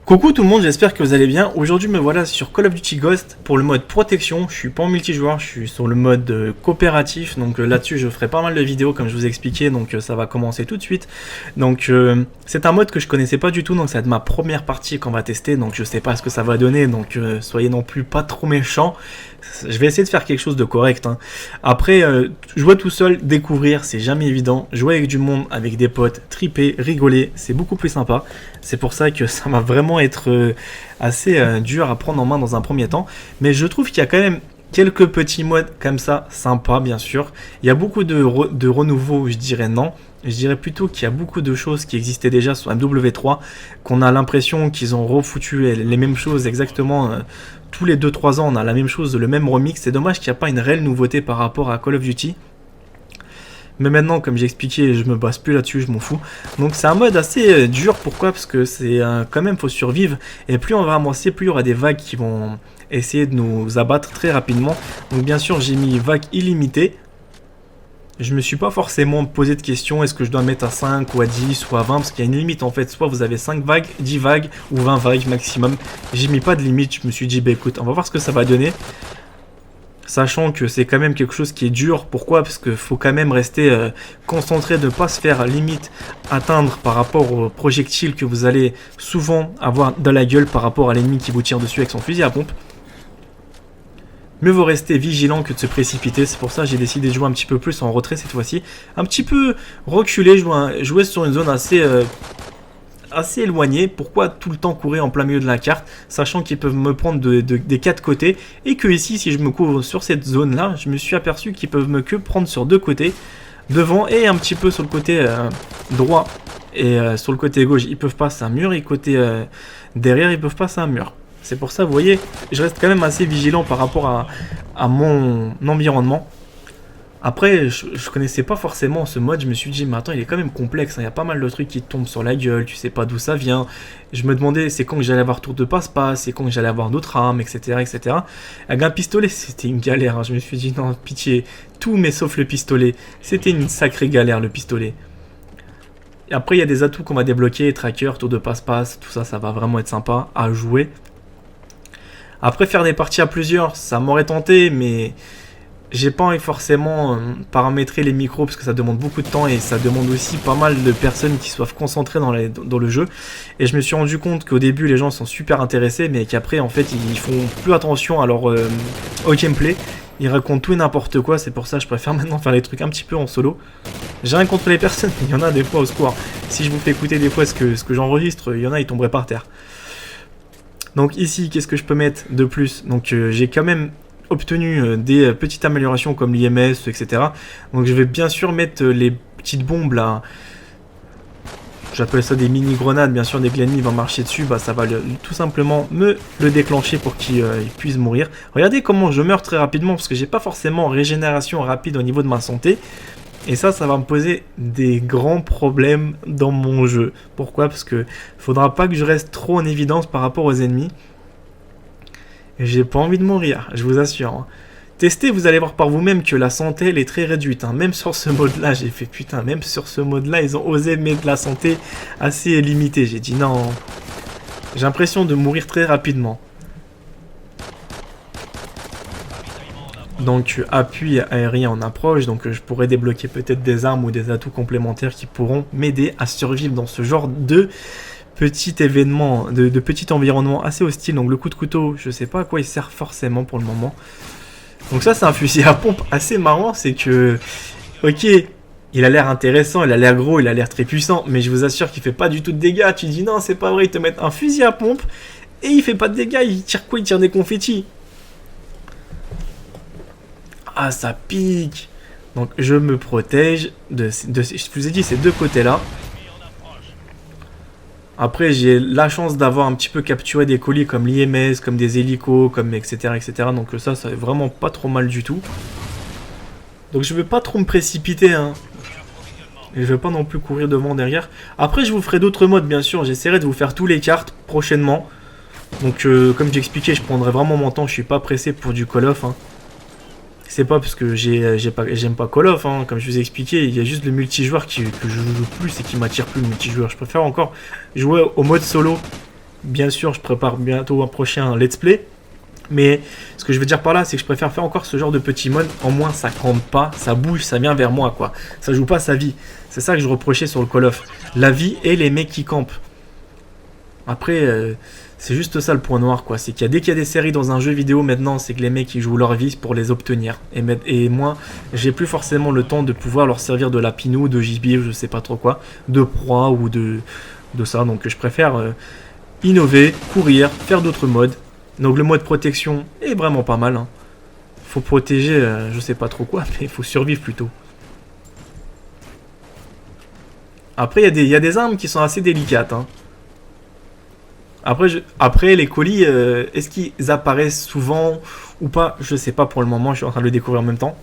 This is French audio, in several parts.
Coucou tout le monde, j'espère que vous allez bien. Aujourd'hui me voilà sur Call of Duty Ghost pour le mode protection. Je suis pas en multijoueur, je suis sur le mode coopératif. Donc là-dessus je ferai pas mal de vidéos comme je vous ai expliqué. Donc ça va commencer tout de suite. Donc c'est un mode que je connaissais pas du tout. Donc ça va être ma première partie qu'on va tester. Donc je sais pas ce que ça va donner. Donc soyez non plus pas trop méchants. Je vais essayer de faire quelque chose de correct, hein. Après, jouer tout seul, découvrir, c'est jamais évident. Jouer avec du monde, avec des potes, triper, rigoler, c'est beaucoup plus sympa. C'est pour ça que ça va vraiment être assez dur à prendre en main dans un premier temps. Mais je trouve qu'il y a quand même quelques petits modes comme ça, sympas bien sûr. Il y a beaucoup de renouveau, je dirais non. Je dirais plutôt qu'il y a beaucoup de choses qui existaient déjà sur MW3, qu'on a l'impression qu'ils ont refoutu les mêmes choses exactement tous les 2-3 ans, on a la même chose, le même remix. C'est dommage qu'il n'y a pas une réelle nouveauté par rapport à Call of Duty. Mais maintenant, comme j'ai expliqué, je me base plus là-dessus, je m'en fous. Donc c'est un mode assez dur, pourquoi? Parce que c'est quand même, faut survivre. Et plus on va avancer, plus il y aura des vagues qui vont essayer de nous abattre très rapidement. Donc bien sûr, j'ai mis vague illimitée. Je me suis pas forcément posé de questions, est-ce que je dois mettre à 5 ou à 10 ou à 20, parce qu'il y a une limite en fait, soit vous avez 5 vagues, 10 vagues ou 20 vagues maximum. J'ai mis pas de limite, je me suis dit bah écoute, on va voir ce que ça va donner. Sachant que c'est quand même quelque chose qui est dur, pourquoi? Parce qu'il faut quand même rester concentré, de ne pas se faire limite atteindre par rapport aux projectiles que vous allez souvent avoir dans la gueule par rapport à l'ennemi qui vous tire dessus avec son fusil à pompe. Mieux vaut rester vigilant que de se précipiter, c'est pour ça que j'ai décidé de jouer un petit peu plus en retrait cette fois-ci. Un petit peu reculé, jouer sur une zone assez éloignée. Pourquoi tout le temps courir en plein milieu de la carte, sachant qu'ils peuvent me prendre des 4 côtés, et que ici, si je me couvre sur cette zone-là, je me suis aperçu qu'ils peuvent me que prendre sur 2 côtés, devant et un petit peu sur le côté droit, et sur le côté gauche, ils peuvent passer un mur, et côté derrière, ils peuvent passer un mur. C'est pour ça, vous voyez, je reste quand même assez vigilant par rapport à mon environnement. Après, je connaissais pas forcément ce mode, je me suis dit, mais attends, il est quand même complexe, hein. Il y a pas mal de trucs qui te tombent sur la gueule, tu sais pas d'où ça vient. Je me demandais, c'est quand que j'allais avoir tour de passe-passe, c'est quand que j'allais avoir d'autres armes, etc., etc. Avec un pistolet, c'était une galère, hein. Je me suis dit, non, pitié, tout mais sauf le pistolet. C'était une sacrée galère, le pistolet. Et après, il y a des atouts qu'on va débloquer, tracker, tour de passe-passe, tout ça, ça va vraiment être sympa à jouer. Après, faire des parties à plusieurs, ça m'aurait tenté, mais j'ai pas envie forcément paramétrer les micros parce que ça demande beaucoup de temps et ça demande aussi pas mal de personnes qui soient concentrées dans le jeu. Et je me suis rendu compte qu'au début, les gens sont super intéressés, mais qu'après, en fait, ils font plus attention à au gameplay. Ils racontent tout et n'importe quoi, c'est pour ça que je préfère maintenant faire les trucs un petit peu en solo. J'ai rien contre les personnes, il y en a des fois au secours. Si je vous fais écouter des fois ce que j'enregistre, il y en a, ils tomberaient par terre. Donc ici, qu'est-ce que je peux mettre de plus? Donc j'ai quand même obtenu des petites améliorations comme l'IMS, etc. Donc je vais bien sûr mettre les petites bombes là. J'appelle ça des mini-grenades, bien sûr, dès que l'ennemi va marcher dessus, bah, ça va tout simplement me le déclencher pour qu'il puisse mourir. Regardez comment je meurs très rapidement, parce que j'ai pas forcément régénération rapide au niveau de ma santé. Et ça va me poser des grands problèmes dans mon jeu. Pourquoi? Parce que faudra pas que je reste trop en évidence par rapport aux ennemis. Et j'ai pas envie de mourir, je vous assure, hein. Testez, vous allez voir par vous-même que la santé elle est très réduite, hein. Même sur ce mode-là, j'ai fait putain, même sur ce mode-là, ils ont osé mettre la santé assez limitée. J'ai dit non. J'ai l'impression de mourir très rapidement. Donc appui aérien en approche, donc je pourrais débloquer peut-être des armes ou des atouts complémentaires qui pourront m'aider à survivre dans ce genre de petit événement, de petit environnement assez hostile. Donc le coup de couteau, je sais pas à quoi il sert forcément pour le moment. Donc ça c'est un fusil à pompe assez marrant, c'est que, ok, il a l'air intéressant, il a l'air gros, il a l'air très puissant, mais je vous assure qu'il fait pas du tout de dégâts. Tu dis non c'est pas vrai, ils te mettent un fusil à pompe et il fait pas de dégâts, il tire quoi? Il tire des confettis. Ah, ça pique. Donc je me protège je vous ai dit ces deux côtés là. Après j'ai la chance d'avoir un petit peu capturé des colis comme l'IMS, comme des hélicos, comme etc. Donc ça est vraiment pas trop mal du tout. Donc je vais pas trop me précipiter, hein. Et je vais pas non plus courir devant derrière. Après je vous ferai d'autres modes bien sûr. J'essaierai de vous faire tous les cartes prochainement. Donc comme j'ai expliqué, je prendrai vraiment mon temps. Je suis pas pressé pour du Call of, hein. C'est pas parce que j'aime pas Call of, hein. Comme je vous ai expliqué, il y a juste le multijoueur que je joue plus et qui m'attire plus, le multijoueur. Je préfère encore jouer au mode solo Bien sûr, je prépare bientôt un prochain let's play. Mais ce que je veux dire par là, c'est que je préfère faire encore ce genre de petit mode. En moins, ça campe pas, ça bouge, ça vient vers moi, quoi. Ça joue pas sa vie. C'est ça que je reprochais sur le Call of. La vie et les mecs qui campent. Après, c'est juste ça le point noir, quoi. C'est qu'il y a, dès qu'il y a des séries dans un jeu vidéo maintenant, c'est que les mecs ils jouent leur vie pour les obtenir. Et moi, j'ai plus forcément le temps de pouvoir leur servir de lapinou, de gibier, je sais pas trop quoi, de proie ou de ça. Donc je préfère innover, courir, faire d'autres modes. Donc le mode protection est vraiment pas mal. Hein. Faut protéger, je sais pas trop quoi, mais il faut survivre plutôt. Après, il y a des armes qui sont assez délicates. Hein. Après, les colis, est-ce qu'ils apparaissent souvent ou pas? Je sais pas pour le moment, je suis en train de le découvrir en même temps.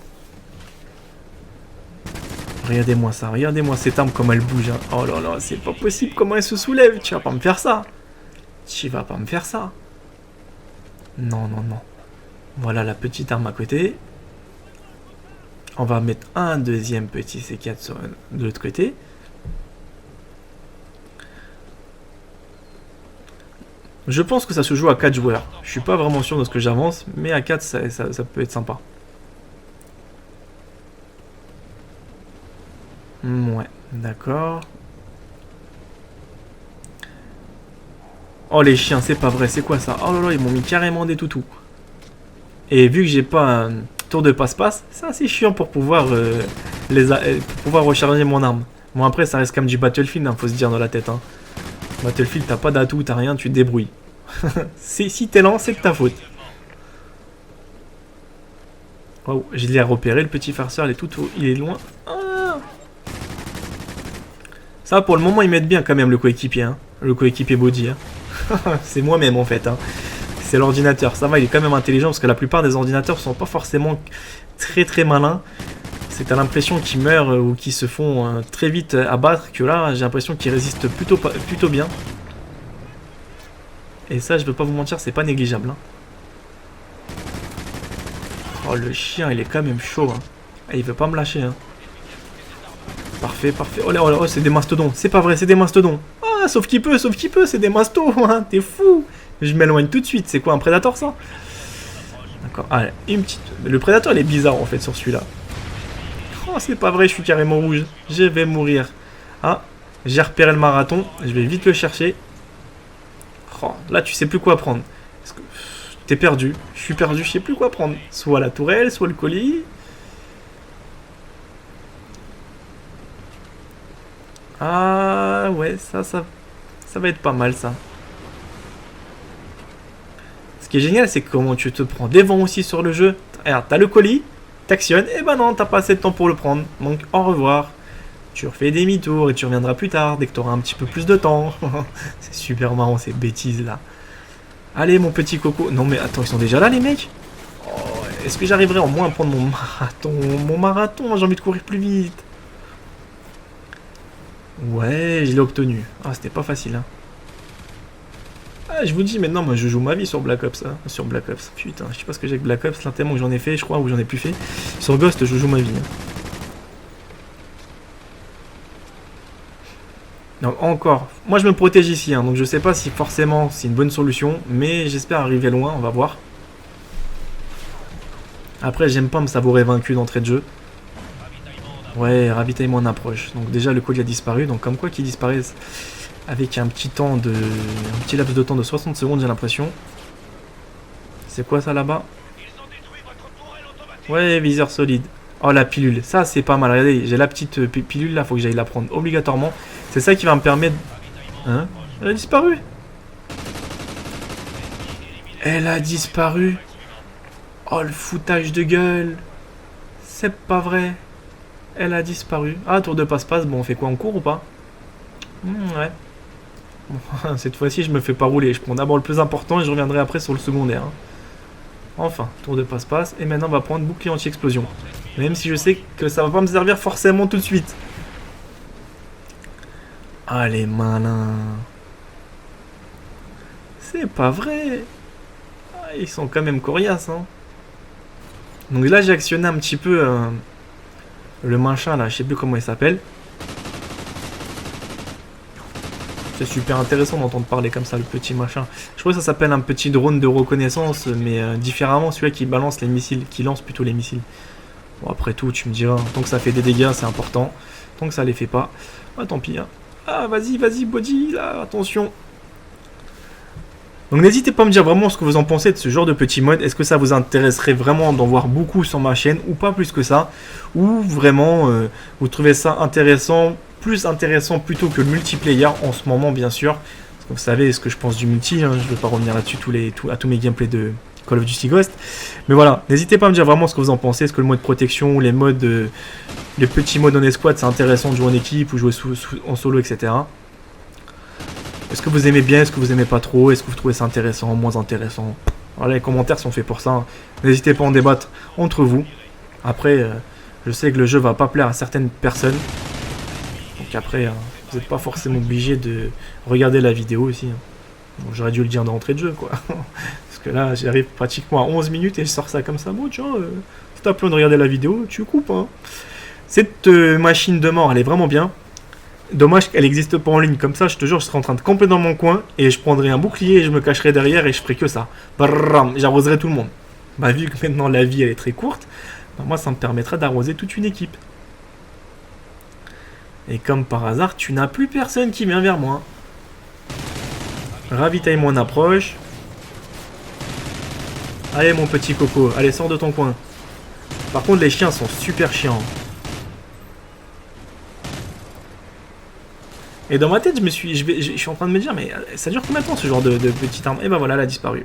Regardez-moi ça, regardez-moi cette arme comme elle bouge. Hein. Oh là là, c'est pas possible comment elle se soulève. Tu vas pas me faire ça. Tu vas pas me faire ça. Non, non, non. Voilà la petite arme à côté. On va mettre un deuxième petit C4 de l'autre côté. Je pense que ça se joue à 4 joueurs. Je suis pas vraiment sûr de ce que j'avance, mais à 4 ça peut être sympa. Ouais, d'accord. Oh les chiens, c'est pas vrai, c'est quoi ça? Oh là là, ils m'ont mis carrément des toutous. Et vu que j'ai pas un tour de passe-passe, c'est assez chiant pour pouvoir, pour pouvoir recharger mon arme. Bon après ça reste comme du Battlefield, hein, faut se dire dans la tête. Hein. Battlefield, t'as pas d'atout, t'as rien, tu te débrouilles. Si t'es lent, c'est de ta faute. Oh, je l'ai repéré, le petit farceur, il est loin. Ah, ça, pour le moment, ils mettent bien quand même le coéquipier. Hein. Le coéquipier body. Hein. C'est moi-même en fait. Hein. C'est l'ordinateur. Ça va, il est quand même intelligent parce que la plupart des ordinateurs sont pas forcément très très malins. C'est à l'impression qu'ils meurent ou qu'ils se font très vite abattre que là, j'ai l'impression qu'ils résistent plutôt bien. Et ça, je veux pas vous mentir, c'est pas négligeable. Hein. Oh, le chien, il est quand même chaud. Hein. Et il veut pas me lâcher. Hein. Parfait, parfait. Oh là, oh là, oh, c'est des mastodons. C'est pas vrai, c'est des mastodons. Ah, sauf qu'il peut, c'est des mastos. Hein. T'es fou. Je m'éloigne tout de suite. C'est quoi, un prédateur, ça? D'accord. Allez, une petite... Le prédateur, il est bizarre, en fait, sur celui-là. Oh, c'est pas vrai, je suis carrément rouge. Je vais mourir. Ah, j'ai repéré le marathon. Je vais vite le chercher. Oh, là, tu sais plus quoi prendre. T'es perdu. Je suis perdu, je sais plus quoi prendre. Soit la tourelle, soit le colis. Ah, ouais, ça va être pas mal, ça. Ce qui est génial, c'est comment tu te prends des vents aussi sur le jeu. Regarde, t'as le colis, t'actionnes, et ben non, t'as pas assez de temps pour le prendre. Donc, au revoir. Tu refais demi-tour et tu reviendras plus tard, dès que t'auras un petit peu plus de temps. C'est super marrant, ces bêtises-là. Allez, mon petit coco. Non, mais attends, ils sont déjà là, les mecs? Oh, est-ce que j'arriverai au moins à prendre mon marathon? Mon marathon, j'ai envie de courir plus vite. Ouais, je l'ai obtenu. Ah, c'était pas facile, hein. Ah, je vous dis, maintenant, moi, je joue ma vie sur Black Ops. Hein. Sur Black Ops. Putain, je sais pas ce que j'ai avec Black Ops, là, tellement que j'en ai fait, je crois, ou j'en ai plus fait. Sur Ghost, je joue ma vie. Hein. Donc, encore. Moi, je me protège ici, hein, donc je sais pas si forcément c'est une bonne solution, mais j'espère arriver loin, on va voir. Après, j'aime pas me savourer vaincu d'entrée de jeu. Ouais, ravitaillement en approche. Donc déjà, le colis a disparu, donc comme quoi qu'il disparaisse avec un petit laps de temps de 60 secondes, j'ai l'impression. C'est quoi ça là-bas? Ouais, viseur solide. Oh, la pilule, ça c'est pas mal. Regardez, j'ai la petite pilule là, faut que j'aille la prendre obligatoirement. C'est ça qui va me permettre... Hein? Elle a disparu. Elle a disparu. Oh, le foutage de gueule. C'est pas vrai. Elle a disparu. Ah, tour de passe-passe. Bon, on fait quoi, on court ou pas? Ouais. Bon, cette fois-ci, je me fais pas rouler. Je prends d'abord le plus important et je reviendrai après sur le secondaire. Hein. Enfin, tour de passe-passe. Et maintenant, on va prendre bouclier anti-explosion. Même si je sais que ça va pas me servir forcément tout de suite. Ah, les malins. C'est pas vrai. Ah, ils sont quand même coriaces, hein. Donc là, j'ai actionné un petit peu le machin, là. Je sais plus comment il s'appelle. C'est super intéressant d'entendre parler comme ça, le petit machin. Je crois que ça s'appelle un petit drone de reconnaissance, mais différemment, celui-là qui balance les missiles, qui lance plutôt les missiles. Bon, après tout, tu me diras, tant que ça fait des dégâts, c'est important. Tant que ça les fait pas, bah tant pis. Hein. Ah, vas-y, vas-y, body, là, attention. Donc n'hésitez pas à me dire vraiment ce que vous en pensez de ce genre de petit mode. Est-ce que ça vous intéresserait vraiment d'en voir beaucoup sur ma chaîne ou pas plus que ça? Ou vraiment vous trouvez ça intéressant, plus intéressant plutôt que le multiplayer en ce moment bien sûr. Parce que vous savez ce que je pense du multi, hein. Je ne vais pas revenir là-dessus à tous mes gameplays de Call of Duty Ghost. Mais voilà, n'hésitez pas à me dire vraiment ce que vous en pensez. Est-ce que le mode protection, les modes, les petits modes en escouade, c'est intéressant de jouer en équipe ou jouer en solo, etc. Est-ce que vous aimez bien, est-ce que vous aimez pas trop, est-ce que vous trouvez ça intéressant, moins intéressant? Voilà, les commentaires sont faits pour ça. Hein. N'hésitez pas à en débattre entre vous. Après, je sais que le jeu va pas plaire à certaines personnes. Donc après, vous n'êtes pas forcément obligé de regarder la vidéo aussi. Hein. J'aurais dû le dire d'entrée de jeu, quoi. Parce que là, j'arrive pratiquement à 11 minutes et je sors ça comme ça. Bon, tiens, si t'as besoin de regarder la vidéo, tu coupes. Hein. Cette machine de mort, elle est vraiment bien. Dommage qu'elle n'existe pas en ligne, comme ça je te jure je serais en train de camper dans mon coin et je prendrais un bouclier et je me cacherais derrière et je ferais que ça. J'arroserais tout le monde. Bah vu que maintenant la vie elle est très courte, bah, moi ça me permettrait d'arroser toute une équipe. Et comme par hasard tu n'as plus personne qui vient vers moi. Ravitaillement en approche. Allez mon petit coco, allez sors de ton coin. Par contre les chiens sont super chiants. Et dans ma tête, je suis en train de me dire, mais ça dure combien de temps ce genre de petite arme? Et ben voilà, elle a disparu.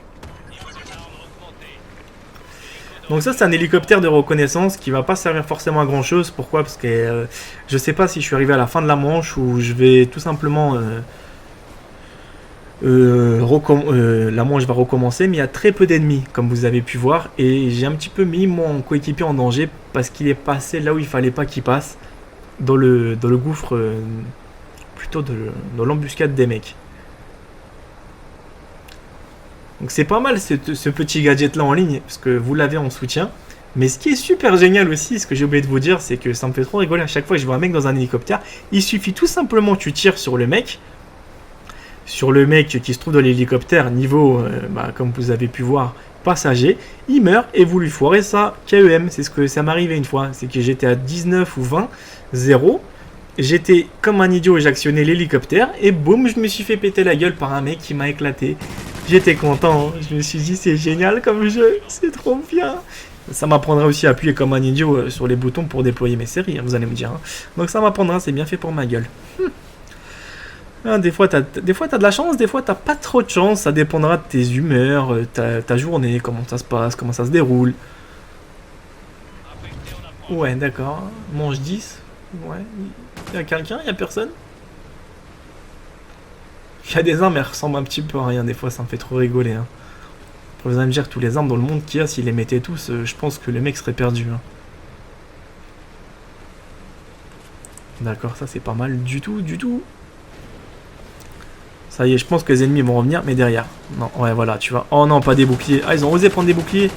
Donc ça, c'est un hélicoptère de reconnaissance qui va pas servir forcément à grand chose. Pourquoi? Parce que je sais pas si je suis arrivé à la fin de la manche ou je vais tout simplement... la manche va recommencer, mais il y a très peu d'ennemis, comme vous avez pu voir. Et j'ai un petit peu mis mon coéquipier en danger parce qu'il est passé là où il fallait pas qu'il passe, dans le gouffre... plutôt dans l'embuscade des mecs. Donc c'est pas mal ce petit gadget là en ligne, parce que vous l'avez en soutien. Mais ce qui est super génial aussi, ce que j'ai oublié de vous dire, c'est que ça me fait trop rigoler à chaque fois que je vois un mec dans un hélicoptère. Il suffit tout simplement que tu tires sur le mec qui se trouve dans l'hélicoptère, niveau, comme vous avez pu voir, passager. Il meurt et vous lui foirez ça KEM. C'est ce que ça m'est arrivé une fois. C'est que j'étais à 19 ou 20, 0. J'étais comme un idiot et j'actionnais l'hélicoptère et boum, je me suis fait péter la gueule par un mec qui m'a éclaté. J'étais content, je me suis dit c'est génial comme jeu, c'est trop bien. Ça m'apprendra aussi à appuyer comme un idiot sur les boutons pour déployer mes séries, hein, vous allez me dire. Hein. Donc ça m'apprendra, c'est bien fait pour ma gueule. Des fois t'as de la chance, des fois t'as pas trop de chance, ça dépendra de tes humeurs, ta journée, comment ça se passe, comment ça se déroule. Ouais, d'accord, mange 10. Ouais, il y a quelqu'un, il y a personne. Il y a des armes, elles ressemblent un petit peu à rien, des fois ça me fait trop rigoler. Hein. Vous allez me dire, tous les armes dans le monde qu'il y a, s'ils les mettaient tous, je pense que les mecs seraient perdus. Hein. D'accord, ça c'est pas mal du tout, du tout. Ça y est, je pense que les ennemis vont revenir, mais derrière. Non, ouais, voilà, tu vois. Oh non, pas des boucliers. Ah, ils ont osé prendre des boucliers.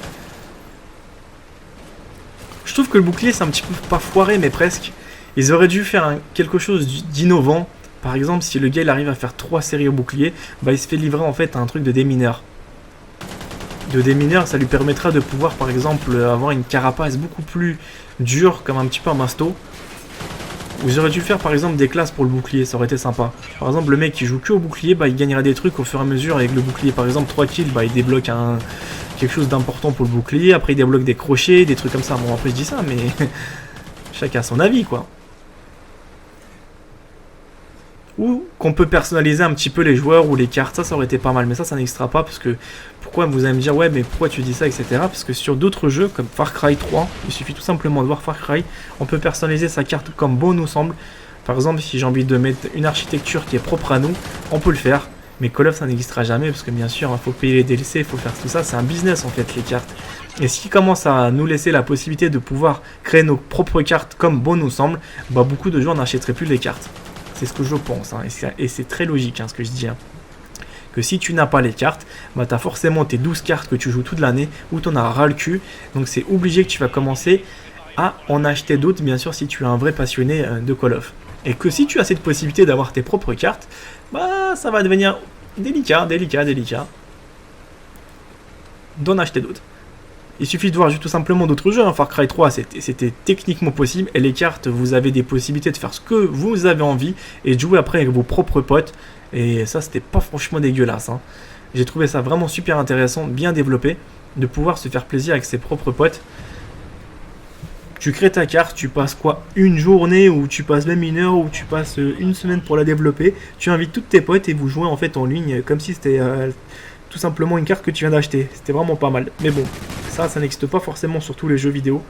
Je trouve que le bouclier, c'est un petit peu pas foiré, mais presque. Ils auraient dû faire quelque chose d'innovant. Par exemple, si le gars il arrive à faire 3 séries au bouclier, bah il se fait livrer en fait à un truc de démineur. De démineur, ça lui permettra de pouvoir par exemple avoir une carapace beaucoup plus dure, comme un petit peu un masto. Vous auriez dû faire par exemple des classes pour le bouclier, ça aurait été sympa. Par exemple, le mec qui joue que au bouclier, bah il gagnera des trucs au fur et à mesure avec le bouclier. Par exemple, 3 kills, bah il débloque quelque chose d'important pour le bouclier. Après, il débloque des crochets, des trucs comme ça. Bon, après, je dis ça, mais chacun a son avis, quoi. Ou qu'on peut personnaliser un petit peu les joueurs ou les cartes, ça aurait été pas mal, mais ça n'existera pas parce que pourquoi vous allez me dire ouais mais pourquoi tu dis ça, etc. Parce que sur d'autres jeux comme Far Cry 3, il suffit tout simplement de voir Far Cry, on peut personnaliser sa carte comme bon nous semble. Par exemple, si j'ai envie de mettre une architecture qui est propre à nous, on peut le faire, mais Call of ça n'existera jamais parce que bien sûr il faut payer les DLC, il faut faire tout ça, c'est un business en fait les cartes. Et s'ils commencent à nous laisser la possibilité de pouvoir créer nos propres cartes comme bon nous semble, bah beaucoup de joueurs n'achèteraient plus les cartes. C'est ce que je pense, hein, et c'est très logique hein, ce que je dis. Hein. Que si tu n'as pas les cartes, bah, tu as forcément tes 12 cartes que tu joues toute l'année, où tu en as ras le cul. Donc c'est obligé que tu vas commencer à en acheter d'autres, bien sûr, si tu es un vrai passionné de Call of. Et que si tu as cette possibilité d'avoir tes propres cartes, bah ça va devenir délicat d'en acheter d'autres. Il suffit de voir tout simplement d'autres jeux, hein. Far Cry 3 c'était techniquement possible, et les cartes, vous avez des possibilités de faire ce que vous avez envie, et de jouer après avec vos propres potes, et ça c'était pas franchement dégueulasse, hein. J'ai trouvé ça vraiment super intéressant, bien développé, de pouvoir se faire plaisir avec ses propres potes. Tu crées ta carte, tu passes quoi, une journée, ou tu passes même une heure, ou tu passes une semaine pour la développer, tu invites tous tes potes et vous jouez en fait en ligne, comme si c'était tout simplement une carte que tu viens d'acheter. C'était vraiment pas mal, mais bon. Ça n'existe pas forcément sur tous les jeux vidéo.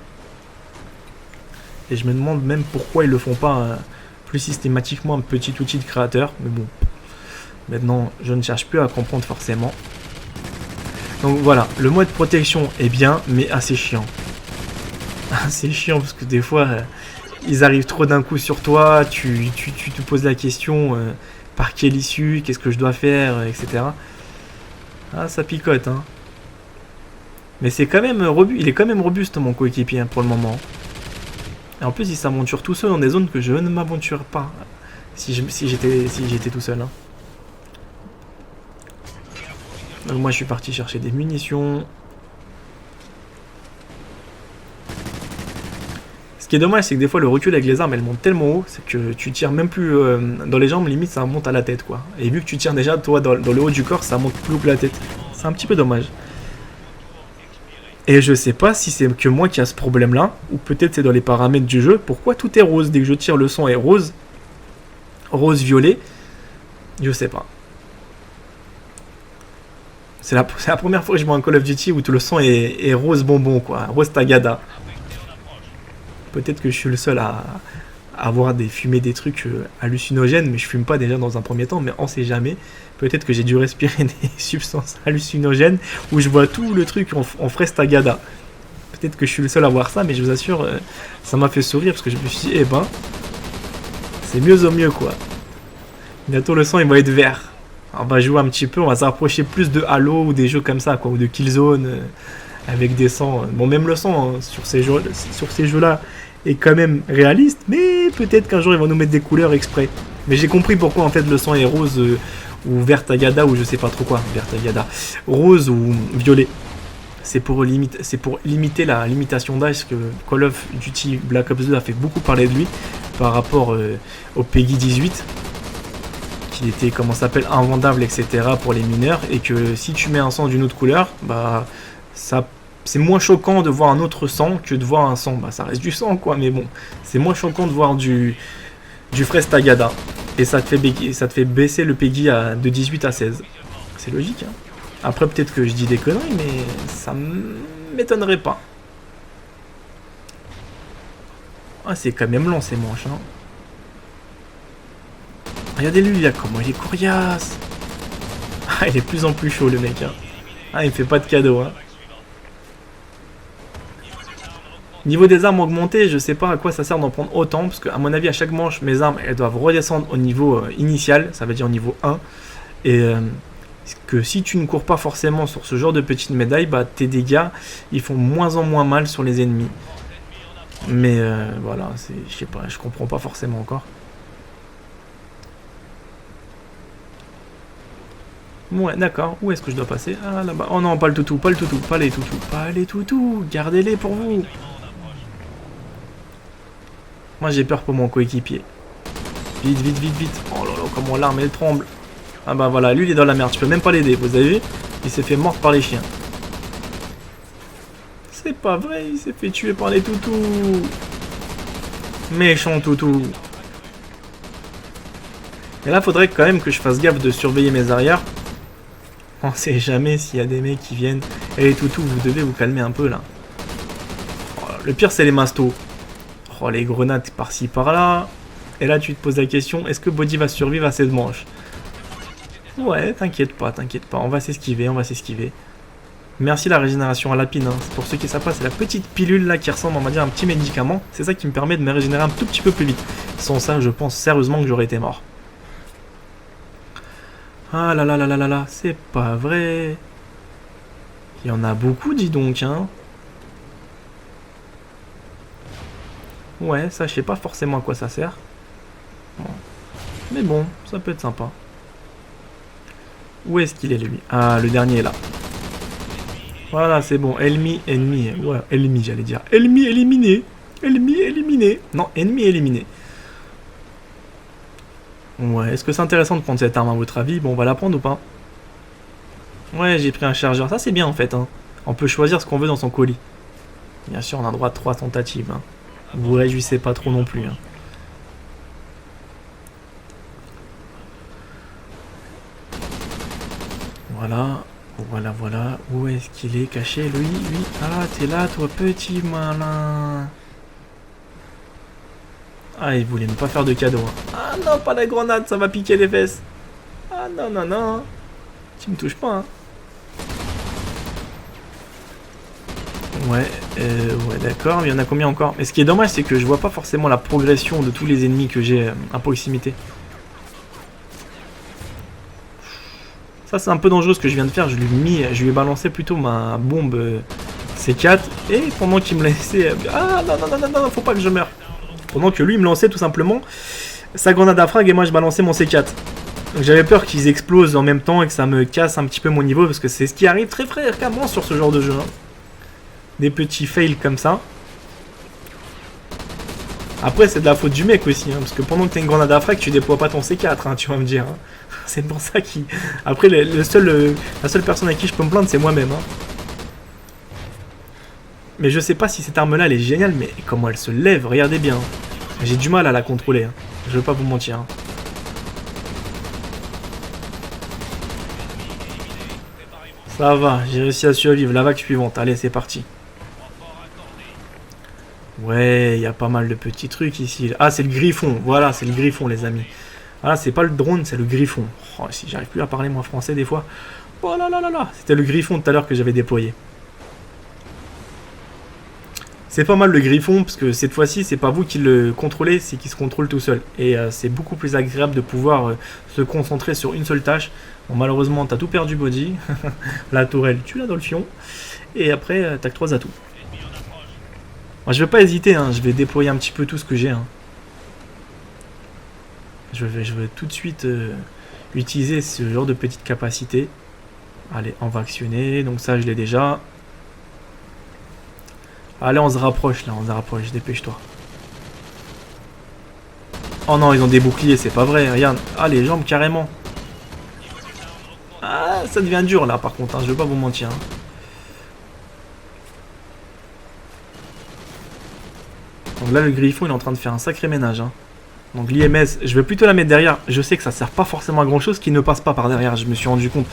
Et je me demande même pourquoi ils le font pas plus systématiquement, un petit outil de créateur. Mais bon, maintenant je ne cherche plus à comprendre forcément. Donc voilà, le mode protection est bien, mais assez chiant. Assez chiant parce que des fois, ils arrivent trop d'un coup sur toi, tu te poses la question, par quelle issue, qu'est-ce que je dois faire, etc. Ah, ça picote, hein. Mais c'est quand même il est quand même robuste mon coéquipier, hein, pour le moment. Et en plus il s'aventure tout seul dans des zones que je ne m'aventure pas si j'étais tout seul, hein. Donc moi je suis parti chercher des munitions. Ce qui est dommage, c'est que des fois le recul avec les armes, elles montent tellement haut, c'est que tu tires même plus dans les jambes, limite ça monte à la tête, quoi. Et vu que tu tires déjà toi dans le haut du corps, ça monte plus haut que la tête. C'est un petit peu dommage. Et je sais pas si c'est que moi qui a ce problème là, ou peut-être c'est dans les paramètres du jeu. Pourquoi tout est rose? Dès que je tire, le son est rose, violet. Je sais pas. C'est la première fois que je vois un Call of Duty où tout le son est rose bonbon, quoi, rose tagada. Peut-être que je suis le seul à avoir des fumées, des trucs hallucinogènes, mais je fume pas déjà dans un premier temps, mais on sait jamais. Peut-être que j'ai dû respirer des substances hallucinogènes où je vois tout le truc en fraise tagada. Peut-être que je suis le seul à voir ça, mais je vous assure, ça m'a fait sourire parce que je me suis dit, eh ben, c'est mieux au mieux, quoi. Bientôt le son il va être vert. On va jouer un petit peu, on va s'approcher plus de Halo ou des jeux comme ça, quoi, ou de Killzone avec des sons. Bon, même le son sur ces jeux-là est quand même réaliste, mais peut-être qu'un jour ils vont nous mettre des couleurs exprès. Mais j'ai compris pourquoi en fait le son est rose ou vert tagada ou je sais pas trop quoi, vert tagada, rose ou violet. C'est pour limiter la limitation d'âge, que Call of Duty Black Ops 2 a fait beaucoup parler de lui par rapport au PEGI 18, qui était, comment ça s'appelle, invendable, etc. pour les mineurs, et que si tu mets un sang d'une autre couleur, bah ça c'est moins choquant de voir un autre sang que de voir un sang. Bah ça reste du sang, quoi, mais bon, c'est moins choquant de voir du fraise tagada. Et ça te fait baisser le PEGI de 18 à 16. C'est logique, hein. Après, peut-être que je dis des conneries, mais ça m'étonnerait pas. Ah, c'est quand même long, ces manches, hein. Regardez-lui, là, comment il est coriace. Ah, il est de plus en plus chaud, le mec, hein. Ah, il me fait pas de cadeau, hein. Niveau des armes augmentées, je sais pas à quoi ça sert d'en prendre autant, parce qu'à mon avis, à chaque manche, mes armes, elles doivent redescendre au niveau initial, ça veut dire au niveau 1. Et que si tu ne cours pas forcément sur ce genre de petites médailles, bah tes dégâts, ils font moins en moins mal sur les ennemis. Mais voilà, je sais pas, je comprends pas forcément encore. Ouais, d'accord, où est-ce que je dois passer? Ah, là-bas. Oh non, pas le toutou, pas le toutou, pas les toutous, pas les toutous, gardez-les pour vous. Moi j'ai peur pour mon coéquipier. Vite, vite, vite, vite. Oh là là, comment l'arme elle tremble. Ah bah voilà, lui il est dans la merde, je peux même pas l'aider, vous avez vu? Il s'est fait mordre par les chiens. C'est pas vrai, il s'est fait tuer par les toutous. Méchant toutou. Et là faudrait quand même que je fasse gaffe de surveiller mes arrières. On sait jamais s'il y a des mecs qui viennent. Et les toutous, vous devez vous calmer un peu là. Oh, le pire c'est les mastos. Oh, les grenades par-ci par-là. Et là tu te poses la question, est-ce que Body va survivre à cette manche? Ouais, t'inquiète pas, on va s'esquiver, Merci la régénération à lapine, hein. Pour ceux qui savent pas, c'est la petite pilule là qui ressemble, on va dire, à un petit médicament. C'est ça qui me permet de me régénérer un tout petit peu plus vite. Sans ça, je pense sérieusement que j'aurais été mort. Ah là là là là là là, c'est pas vrai. Il y en a beaucoup, dis donc, hein. Ouais, ça, je sais pas forcément à quoi ça sert. Mais bon, ça peut être sympa. Où est-ce qu'il est lui? Ah, le dernier est là. Voilà, c'est bon. Ennemi. Ouais, ennemi, j'allais dire. Ennemi éliminé. Ennemi éliminé. Non, ennemi éliminé. Ouais, est-ce que c'est intéressant de prendre cette arme à votre avis? Bon, on va la prendre ou pas? Ouais, j'ai pris un chargeur. Ça, c'est bien en fait. Hein. On peut choisir ce qu'on veut dans son colis. Bien sûr, on a droit à 3 tentatives. Hein. Vous vous réjouissez pas trop non plus. Hein. Voilà. Voilà. Où est-ce qu'il est caché, lui? Ah, t'es là, toi, petit malin. Ah, il voulait même pas faire de cadeau. Hein. Ah non, pas la grenade, ça va piquer les fesses. Ah non. Tu me touches pas, hein. Ouais, d'accord, mais il y en a combien encore? Mais ce qui est dommage, c'est que je vois pas forcément la progression de tous les ennemis que j'ai à proximité. Ça, c'est un peu dangereux ce que je viens de faire. Je lui ai balancé plutôt ma bombe C4, et pendant qu'il me laissait... Ah non, faut pas que je meure. Pendant que lui, il me lançait tout simplement sa grenade à frag, et moi, je balançais mon C4. Donc j'avais peur qu'ils explosent en même temps et que ça me casse un petit peu mon niveau, parce que c'est ce qui arrive très fréquemment sur ce genre de jeu. Hein. Des petits fails comme ça. Après, c'est de la faute du mec aussi, hein, parce que pendant que t'as une grenade à frag, tu déploies pas ton C4, hein, tu vas me dire. Hein. C'est pour ça qu'il... Après, la seule personne à qui je peux me plaindre, c'est moi-même. Hein. Mais je sais pas si cette arme-là, elle est géniale, mais comment elle se lève, regardez bien. J'ai du mal à la contrôler, hein. Je veux pas vous mentir. Hein. Ça va, j'ai réussi à survivre. La vague suivante, allez, c'est parti. Ouais, il y a pas mal de petits trucs ici. Ah, c'est le griffon. Voilà, c'est le griffon, les amis. Voilà, c'est pas le drone, c'est le griffon. Oh, si j'arrive plus à parler, moi, français, des fois. Oh là. C'était le griffon tout à l'heure que j'avais déployé. C'est pas mal le griffon, parce que cette fois-ci, c'est pas vous qui le contrôlez, c'est qu'il se contrôle tout seul. Et c'est beaucoup plus agréable de pouvoir se concentrer sur une seule tâche. Bon, malheureusement, t'as tout perdu, body. La tourelle, tu l'as dans le fion. Et après, t'as que 3 atouts. Moi, je vais pas hésiter, hein. Je vais déployer un petit peu tout ce que j'ai. Hein. Je vais tout de suite utiliser ce genre de petite capacité. Allez, on va actionner. Donc ça, je l'ai déjà. Allez, on se rapproche là, dépêche-toi. Oh non, ils ont des boucliers, c'est pas vrai, regarde. Ah, les jambes carrément. Ah, ça devient dur là par contre, hein. Je vais pas vous mentir. Hein. Donc là, le griffon, il est en train de faire un sacré ménage. Hein. Donc l'IMS, je vais plutôt la mettre derrière. Je sais que ça sert pas forcément à grand chose qui ne passe pas par derrière, je me suis rendu compte.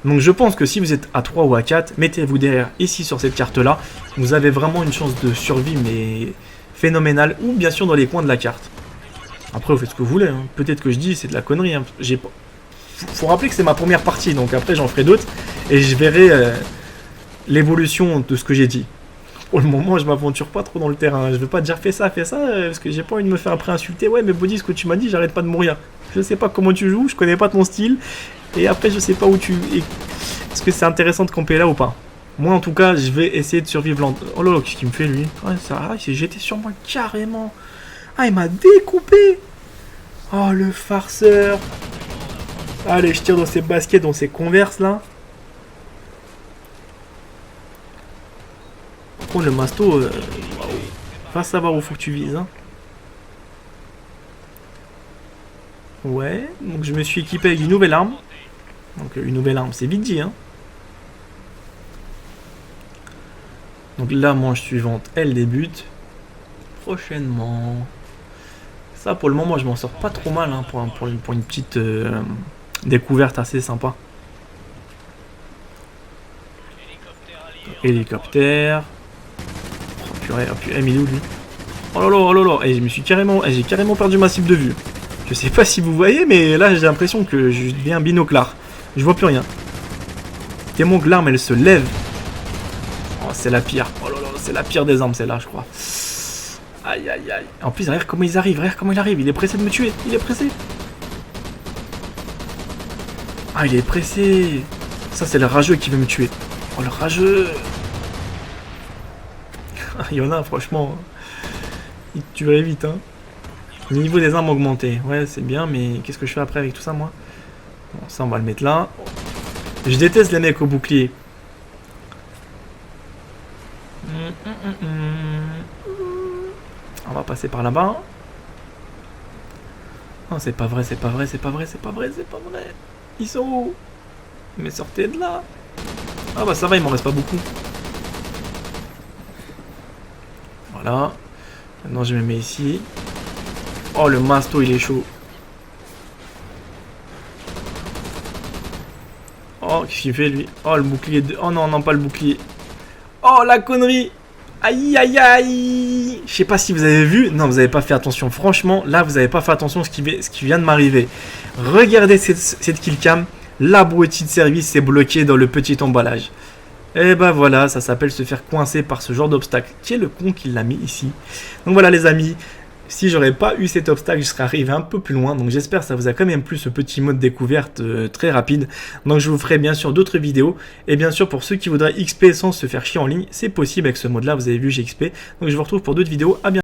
Donc je pense que si vous êtes à 3 ou à 4, mettez-vous derrière ici sur cette carte-là. Vous avez vraiment une chance de survie, mais phénoménale. Ou bien sûr dans les coins de la carte. Après, vous faites ce que vous voulez. Hein. Peut-être que je dis, c'est de la connerie. Hein. Faut rappeler que c'est ma première partie, donc après j'en ferai d'autres. Et je verrai l'évolution de ce que j'ai dit. Pour le moment, je m'aventure pas trop dans le terrain. Je vais pas te dire fais ça, parce que j'ai pas envie de me faire après insulter. Ouais, mais Body, ce que tu m'as dit, j'arrête pas de mourir. Je sais pas comment tu joues, je connais pas ton style. Et après, je sais pas où tu... Est-ce que c'est intéressant de camper là ou pas? Moi, en tout cas, je vais essayer de survivre lent. Oh là là, qu'est-ce qu'il me fait, lui? Ouais, ça, il s'est jeté sur moi carrément. Ah, il m'a découpé. Oh, le farceur. Allez, je tire dans ses baskets, dans ses converses, là. Par contre, le masto... va savoir où faut que tu vises, hein. Ouais, donc je me suis équipé avec une nouvelle arme. Donc une nouvelle arme, c'est vite dit, hein. Donc la manche suivante, elle débute prochainement. Ça, pour le moment, je m'en sors pas trop mal, hein, pour une petite découverte assez sympa. Hélicoptère. Oh purée, il est où lui? Oh là là, et je me suis j'ai carrément perdu ma cible de vue. Je sais pas si vous voyez, mais là j'ai l'impression que je deviens binoclard. Je vois plus rien. Tellement que l'arme elle se lève. Oh, c'est la pire. Oh là là, c'est la pire des armes celle-là, je crois. Aïe. En plus, regarde comment ils arrivent, Il est pressé de me tuer, il est pressé. Ah, il est pressé. Ça, c'est le rageux qui veut me tuer. Oh, le rageux. Il y en a, franchement. Il te tuerait vite, hein. Niveau des armes augmenté. Ouais, c'est bien, mais qu'est-ce que je fais après avec tout ça, moi? Bon, ça, on va le mettre là. Je déteste les mecs au bouclier. On va passer par là-bas. Non, c'est pas vrai, c'est pas vrai, c'est pas vrai, c'est pas vrai, c'est pas vrai. Ils sont où? Mais sortez de là. Ah bah ça va, il m'en reste pas beaucoup. Voilà. Maintenant, je me mets ici. Oh, le masto, il est chaud. Oh, qu'est-ce qu'il fait, lui? Oh, le bouclier de... Oh non, non, pas le bouclier. Oh, la connerie. Aïe, aïe, aïe. Je sais pas si vous avez vu. Non, vous avez pas fait attention. Franchement, là, vous avez pas fait attention à ce qui vient de m'arriver. Regardez cette killcam. L'abruti de service s'est bloqué dans le petit emballage. Et bah voilà, ça s'appelle se faire coincer par ce genre d'obstacle. Qui est le con qui l'a mis ici? Donc voilà les amis, si j'aurais pas eu cet obstacle, je serais arrivé un peu plus loin. Donc j'espère que ça vous a quand même plu ce petit mode découverte très rapide. Donc je vous ferai bien sûr d'autres vidéos. Et bien sûr pour ceux qui voudraient XP sans se faire chier en ligne, c'est possible avec ce mode là, vous avez vu j'ai XP. Donc je vous retrouve pour d'autres vidéos, à bientôt.